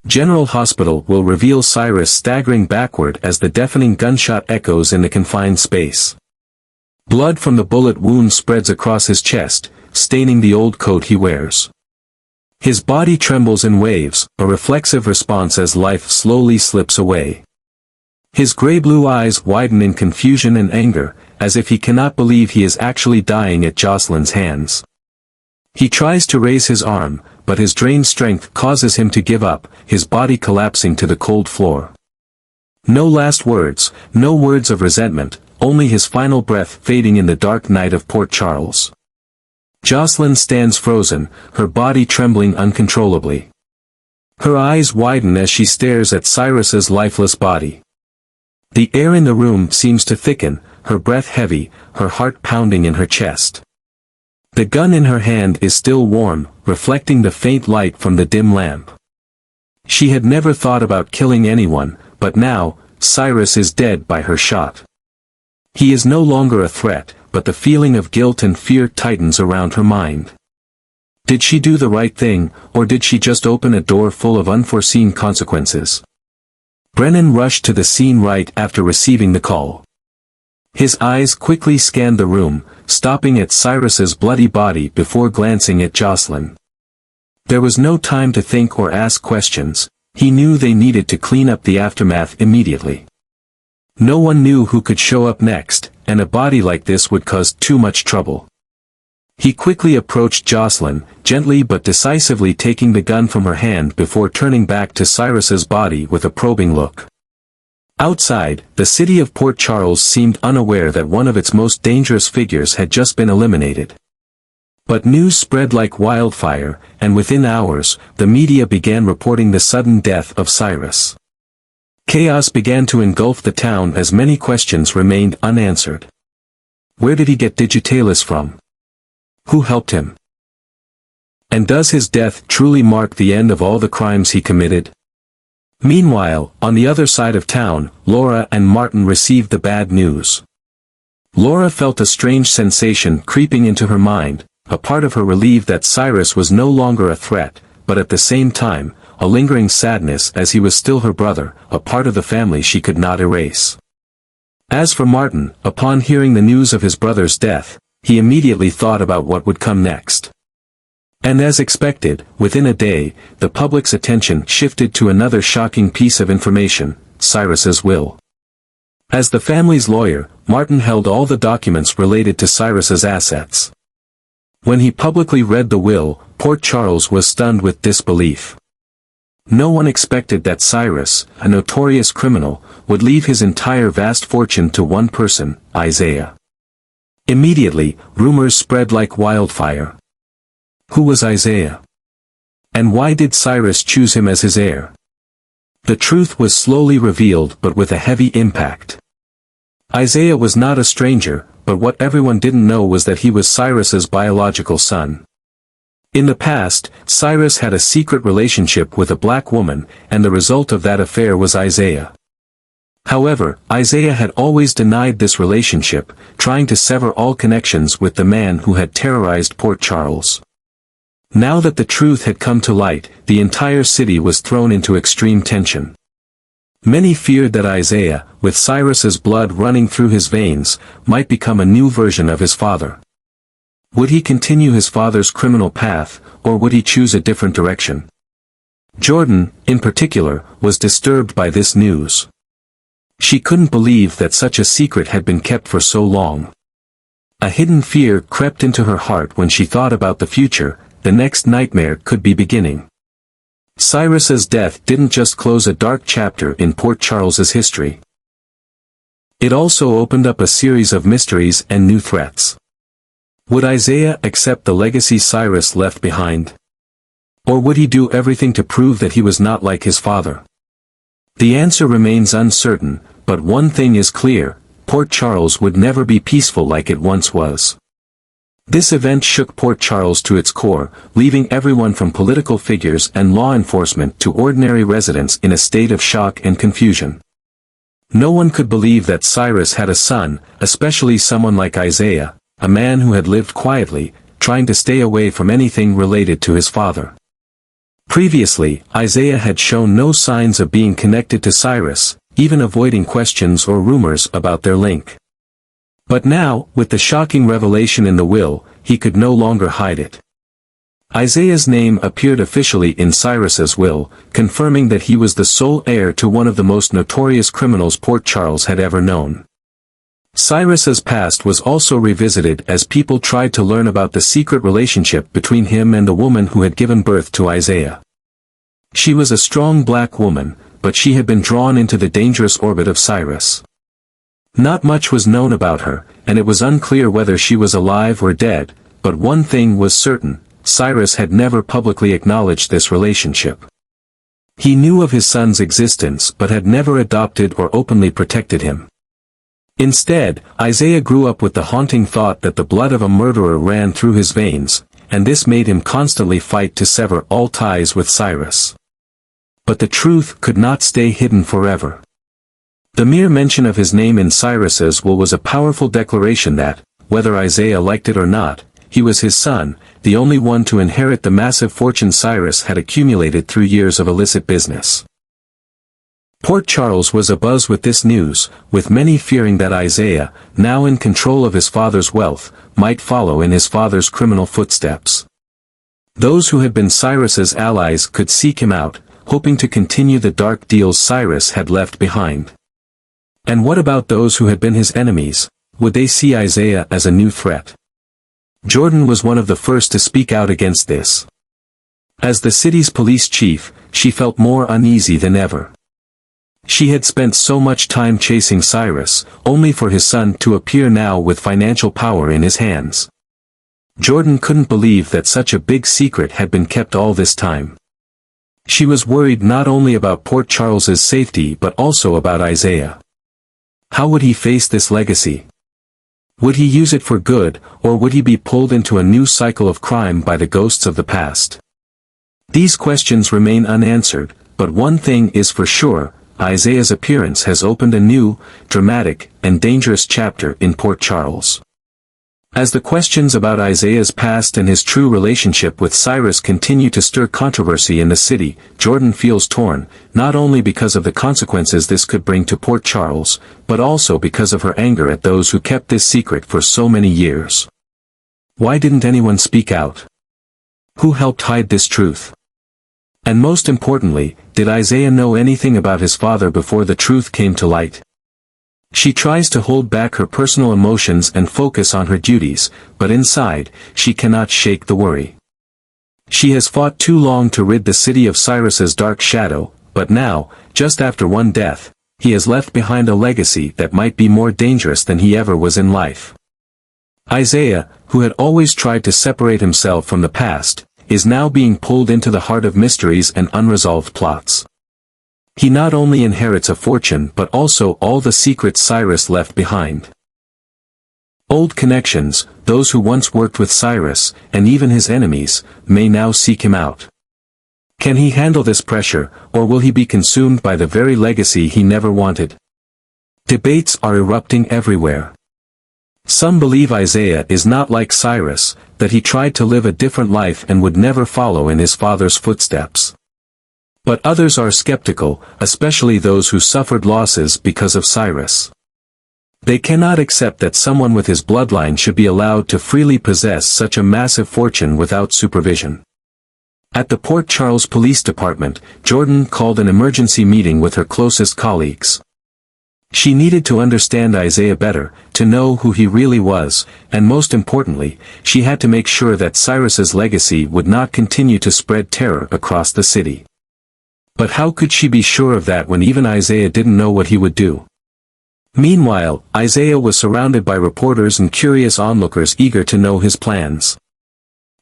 General Hospital will reveal Cyrus staggering backward as the deafening gunshot echoes in the confined space. Blood from the bullet wound spreads across his chest, staining the old coat he wears. His body trembles in waves, a reflexive response as life slowly slips away. His gray-blue eyes widen in confusion and anger, as if he cannot believe he is actually dying at Jocelyn's hands. He tries to raise his arm, but his drained strength causes him to give up, his body collapsing to the cold floor. No last words, no words of resentment, only his final breath fading in the dark night of Port Charles. Jocelyn stands frozen, her body trembling uncontrollably. Her eyes widen as she stares at Cyrus's lifeless body. The air in the room seems to thicken, her breath heavy, her heart pounding in her chest. The gun in her hand is still warm, reflecting the faint light from the dim lamp. She had never thought about killing anyone, but now, Cyrus is dead by her shot. He is no longer a threat, but the feeling of guilt and fear tightens around her mind. Did she do the right thing, or did she just open a door full of unforeseen consequences? Brennan rushed to the scene right after receiving the call. His eyes quickly scanned the room, stopping at Cyrus's bloody body before glancing at Jocelyn. There was no time to think or ask questions, he knew they needed to clean up the aftermath immediately. No one knew who could show up next, and a body like this would cause too much trouble. He quickly approached Jocelyn, gently but decisively taking the gun from her hand before turning back to Cyrus's body with a probing look. Outside, the city of Port Charles seemed unaware that one of its most dangerous figures had just been eliminated. But news spread like wildfire, and within hours, the media began reporting the sudden death of Cyrus. Chaos began to engulf the town as many questions remained unanswered. Where did he get Digitalis from? Who helped him? And does his death truly mark the end of all the crimes he committed? Meanwhile, on the other side of town, Laura and Martin received the bad news. Laura felt a strange sensation creeping into her mind, a part of her relieved that Cyrus was no longer a threat, but at the same time, a lingering sadness as he was still her brother, a part of the family she could not erase. As for Martin, upon hearing the news of his brother's death, he immediately thought about what would come next. And as expected, within a day, the public's attention shifted to another shocking piece of information, Cyrus's will. As the family's lawyer, Martin held all the documents related to Cyrus's assets. When he publicly read the will, Port Charles was stunned with disbelief. No one expected that Cyrus, a notorious criminal, would leave his entire vast fortune to one person, Isaiah. Immediately, rumors spread like wildfire. Who was Isaiah? And why did Cyrus choose him as his heir? The truth was slowly revealed but with a heavy impact. Isaiah was not a stranger, but what everyone didn't know was that he was Cyrus's biological son. In the past, Cyrus had a secret relationship with a black woman, and the result of that affair was Isaiah. However, Isaiah had always denied this relationship, trying to sever all connections with the man who had terrorized Port Charles. Now that the truth had come to light, the entire city was thrown into extreme tension. Many feared that Isaiah, with Cyrus's blood running through his veins, might become a new version of his father. Would he continue his father's criminal path, or would he choose a different direction? Jordan, in particular, was disturbed by this news. She couldn't believe that such a secret had been kept for so long. A hidden fear crept into her heart when she thought about the future, the next nightmare could be beginning. Cyrus's death didn't just close a dark chapter in Port Charles's history. It also opened up a series of mysteries and new threats. Would Isaiah accept the legacy Cyrus left behind? Or would he do everything to prove that he was not like his father? The answer remains uncertain, but one thing is clear, Port Charles would never be peaceful like it once was. This event shook Port Charles to its core, leaving everyone from political figures and law enforcement to ordinary residents in a state of shock and confusion. No one could believe that Cyrus had a son, especially someone like Isaiah, a man who had lived quietly, trying to stay away from anything related to his father. Previously, Isaiah had shown no signs of being connected to Cyrus, even avoiding questions or rumors about their link. But now, with the shocking revelation in the will, he could no longer hide it. Isaiah's name appeared officially in Cyrus's will, confirming that he was the sole heir to one of the most notorious criminals Port Charles had ever known. Cyrus's past was also revisited as people tried to learn about the secret relationship between him and the woman who had given birth to Isaiah. She was a strong black woman, but she had been drawn into the dangerous orbit of Cyrus. Not much was known about her, and it was unclear whether she was alive or dead, but one thing was certain: Cyrus had never publicly acknowledged this relationship. He knew of his son's existence but had never adopted or openly protected him. Instead, Isaiah grew up with the haunting thought that the blood of a murderer ran through his veins, and this made him constantly fight to sever all ties with Cyrus. But the truth could not stay hidden forever. The mere mention of his name in Cyrus's will was a powerful declaration that, whether Isaiah liked it or not, he was his son, the only one to inherit the massive fortune Cyrus had accumulated through years of illicit business. Port Charles was abuzz with this news, with many fearing that Isaiah, now in control of his father's wealth, might follow in his father's criminal footsteps. Those who had been Cyrus's allies could seek him out, hoping to continue the dark deals Cyrus had left behind. And what about those who had been his enemies? Would they see Isaiah as a new threat? Jordan was one of the first to speak out against this. As the city's police chief, she felt more uneasy than ever. She had spent so much time chasing Cyrus, only for his son to appear now with financial power in his hands. Jordan couldn't believe that such a big secret had been kept all this time. She was worried not only about Port Charles's safety but also about Isaiah. How would he face this legacy? Would he use it for good, or would he be pulled into a new cycle of crime by the ghosts of the past? These questions remain unanswered, but one thing is for sure: Isaiah's appearance has opened a new, dramatic, and dangerous chapter in Port Charles. As the questions about Isaiah's past and his true relationship with Cyrus continue to stir controversy in the city, Jordan feels torn, not only because of the consequences this could bring to Port Charles, but also because of her anger at those who kept this secret for so many years. Why didn't anyone speak out? Who helped hide this truth? And most importantly, did Isaiah know anything about his father before the truth came to light? She tries to hold back her personal emotions and focus on her duties, but inside, she cannot shake the worry. She has fought too long to rid the city of Cyrus's dark shadow, but now, just after one death, he has left behind a legacy that might be more dangerous than he ever was in life. Isaiah, who had always tried to separate himself from the past, is now being pulled into the heart of mysteries and unresolved plots. He not only inherits a fortune but also all the secrets Cyrus left behind. Old connections, those who once worked with Cyrus, and even his enemies, may now seek him out. Can he handle this pressure, or will he be consumed by the very legacy he never wanted? Debates are erupting everywhere. Some believe Isaiah is not like Cyrus, that he tried to live a different life and would never follow in his father's footsteps. But others are skeptical, especially those who suffered losses because of Cyrus. They cannot accept that someone with his bloodline should be allowed to freely possess such a massive fortune without supervision. At the Port Charles Police Department, Jordan called an emergency meeting with her closest colleagues. She needed to understand Isaiah better, to know who he really was, and most importantly, she had to make sure that Cyrus's legacy would not continue to spread terror across the city. But how could she be sure of that when even Isaiah didn't know what he would do? Meanwhile, Isaiah was surrounded by reporters and curious onlookers eager to know his plans.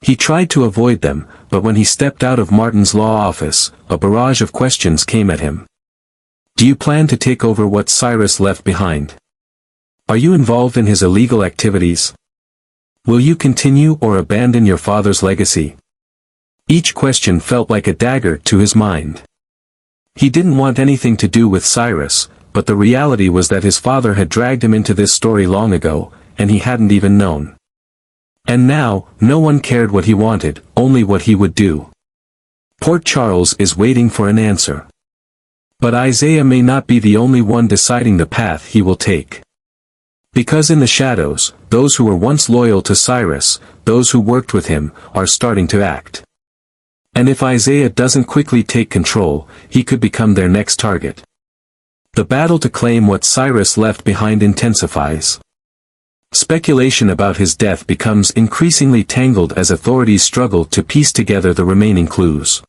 He tried to avoid them, but when he stepped out of Martin's law office, a barrage of questions came at him. Do you plan to take over what Cyrus left behind? Are you involved in his illegal activities? Will you continue or abandon your father's legacy? Each question felt like a dagger to his mind. He didn't want anything to do with Cyrus, but the reality was that his father had dragged him into this story long ago, and he hadn't even known. And now, no one cared what he wanted, only what he would do. Port Charles is waiting for an answer. But Isaiah may not be the only one deciding the path he will take. Because in the shadows, those who were once loyal to Cyrus, those who worked with him, are starting to act. And if Isaiah doesn't quickly take control, he could become their next target. The battle to claim what Cyrus left behind intensifies. Speculation about his death becomes increasingly tangled as authorities struggle to piece together the remaining clues.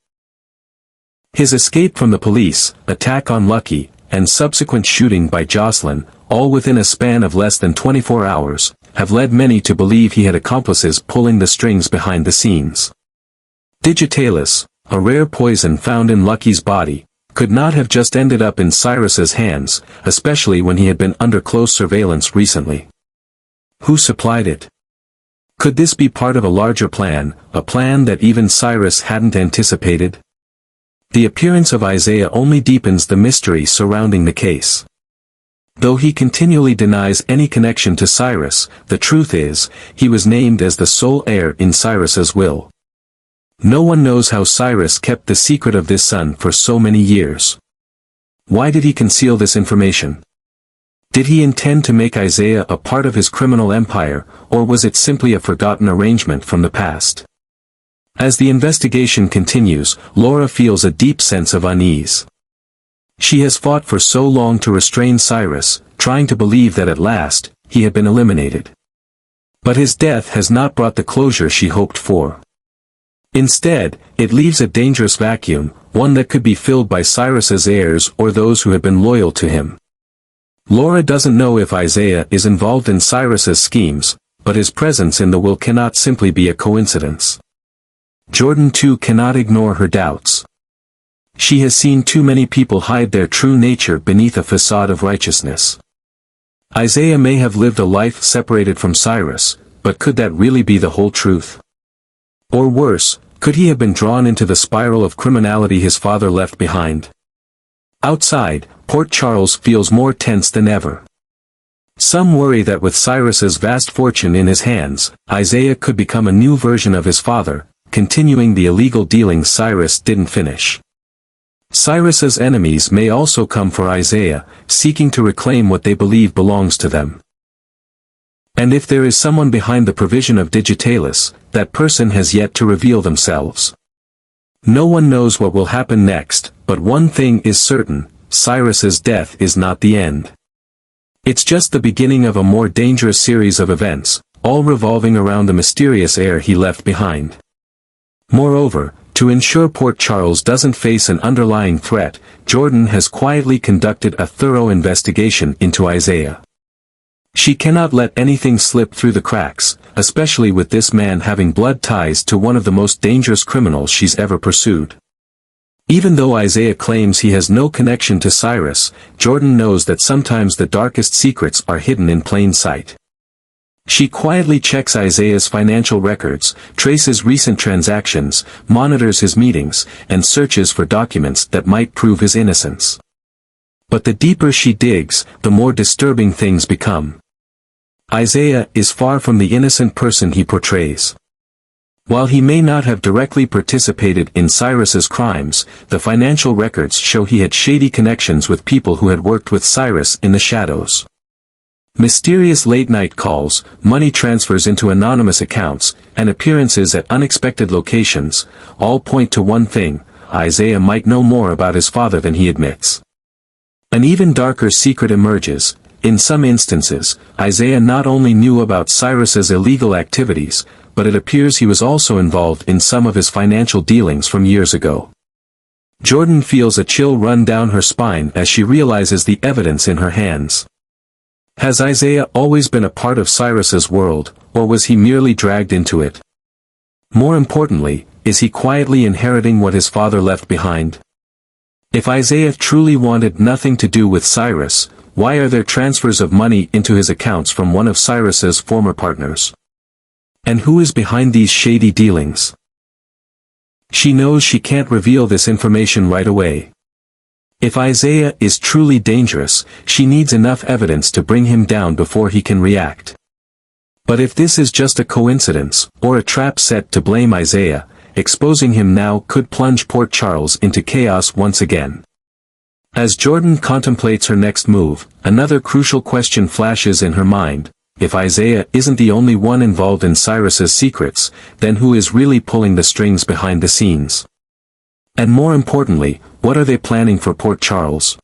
His escape from the police, attack on Lucky, and subsequent shooting by Jocelyn, all within a span of less than 24 hours, have led many to believe he had accomplices pulling the strings behind the scenes. Digitalis, a rare poison found in Lucky's body, could not have just ended up in Cyrus's hands, especially when he had been under close surveillance recently. Who supplied it? Could this be part of a larger plan, a plan that even Cyrus hadn't anticipated? The appearance of Isaiah only deepens the mystery surrounding the case. Though he continually denies any connection to Cyrus, the truth is, he was named as the sole heir in Cyrus's will. No one knows how Cyrus kept the secret of this son for so many years. Why did he conceal this information? Did he intend to make Isaiah a part of his criminal empire, or was it simply a forgotten arrangement from the past? As the investigation continues, Laura feels a deep sense of unease. She has fought for so long to restrain Cyrus, trying to believe that at last, he had been eliminated. But his death has not brought the closure she hoped for. Instead, it leaves a dangerous vacuum, one that could be filled by Cyrus's heirs or those who had been loyal to him. Laura doesn't know if Isaiah is involved in Cyrus's schemes, but his presence in the will cannot simply be a coincidence. Jordan too cannot ignore her doubts. She has seen too many people hide their true nature beneath a facade of righteousness. Isaiah may have lived a life separated from Cyrus, but could that really be the whole truth? Or worse, could he have been drawn into the spiral of criminality his father left behind? Outside, Port Charles feels more tense than ever. Some worry that with Cyrus's vast fortune in his hands, Isaiah could become a new version of his father, continuing the illegal dealings Cyrus didn't finish. Cyrus's enemies may also come for Isaiah, seeking to reclaim what they believe belongs to them. And if there is someone behind the provision of Digitalis, that person has yet to reveal themselves. No one knows what will happen next, but one thing is certain, Cyrus's death is not the end. It's just the beginning of a more dangerous series of events, all revolving around the mysterious heir he left behind. Moreover, to ensure Port Charles doesn't face an underlying threat, Jordan has quietly conducted a thorough investigation into Isaiah. She cannot let anything slip through the cracks, especially with this man having blood ties to one of the most dangerous criminals she's ever pursued. Even though Isaiah claims he has no connection to Cyrus, Jordan knows that sometimes the darkest secrets are hidden in plain sight. She quietly checks Isaiah's financial records, traces recent transactions, monitors his meetings, and searches for documents that might prove his innocence. But the deeper she digs, the more disturbing things become. Isaiah is far from the innocent person he portrays. While he may not have directly participated in Cyrus's crimes, the financial records show he had shady connections with people who had worked with Cyrus in the shadows. Mysterious late-night calls, money transfers into anonymous accounts, and appearances at unexpected locations, all point to one thing: Isaiah might know more about his father than he admits. An even darker secret emerges. In some instances, Isaiah not only knew about Cyrus's illegal activities, but it appears he was also involved in some of his financial dealings from years ago. Jordan feels a chill run down her spine as she realizes the evidence in her hands. Has Isaiah always been a part of Cyrus's world, or was he merely dragged into it? More importantly, is he quietly inheriting what his father left behind? If Isaiah truly wanted nothing to do with Cyrus, why are there transfers of money into his accounts from one of Cyrus's former partners? And who is behind these shady dealings? She knows she can't reveal this information right away. If Isaiah is truly dangerous, she needs enough evidence to bring him down before he can react. But if this is just a coincidence, or a trap set to blame Isaiah, exposing him now could plunge Port Charles into chaos once again. As Jordan contemplates her next move, another crucial question flashes in her mind. If Isaiah isn't the only one involved in Cyrus's secrets, then who is really pulling the strings behind the scenes? And more importantly, what are they planning for Port Charles?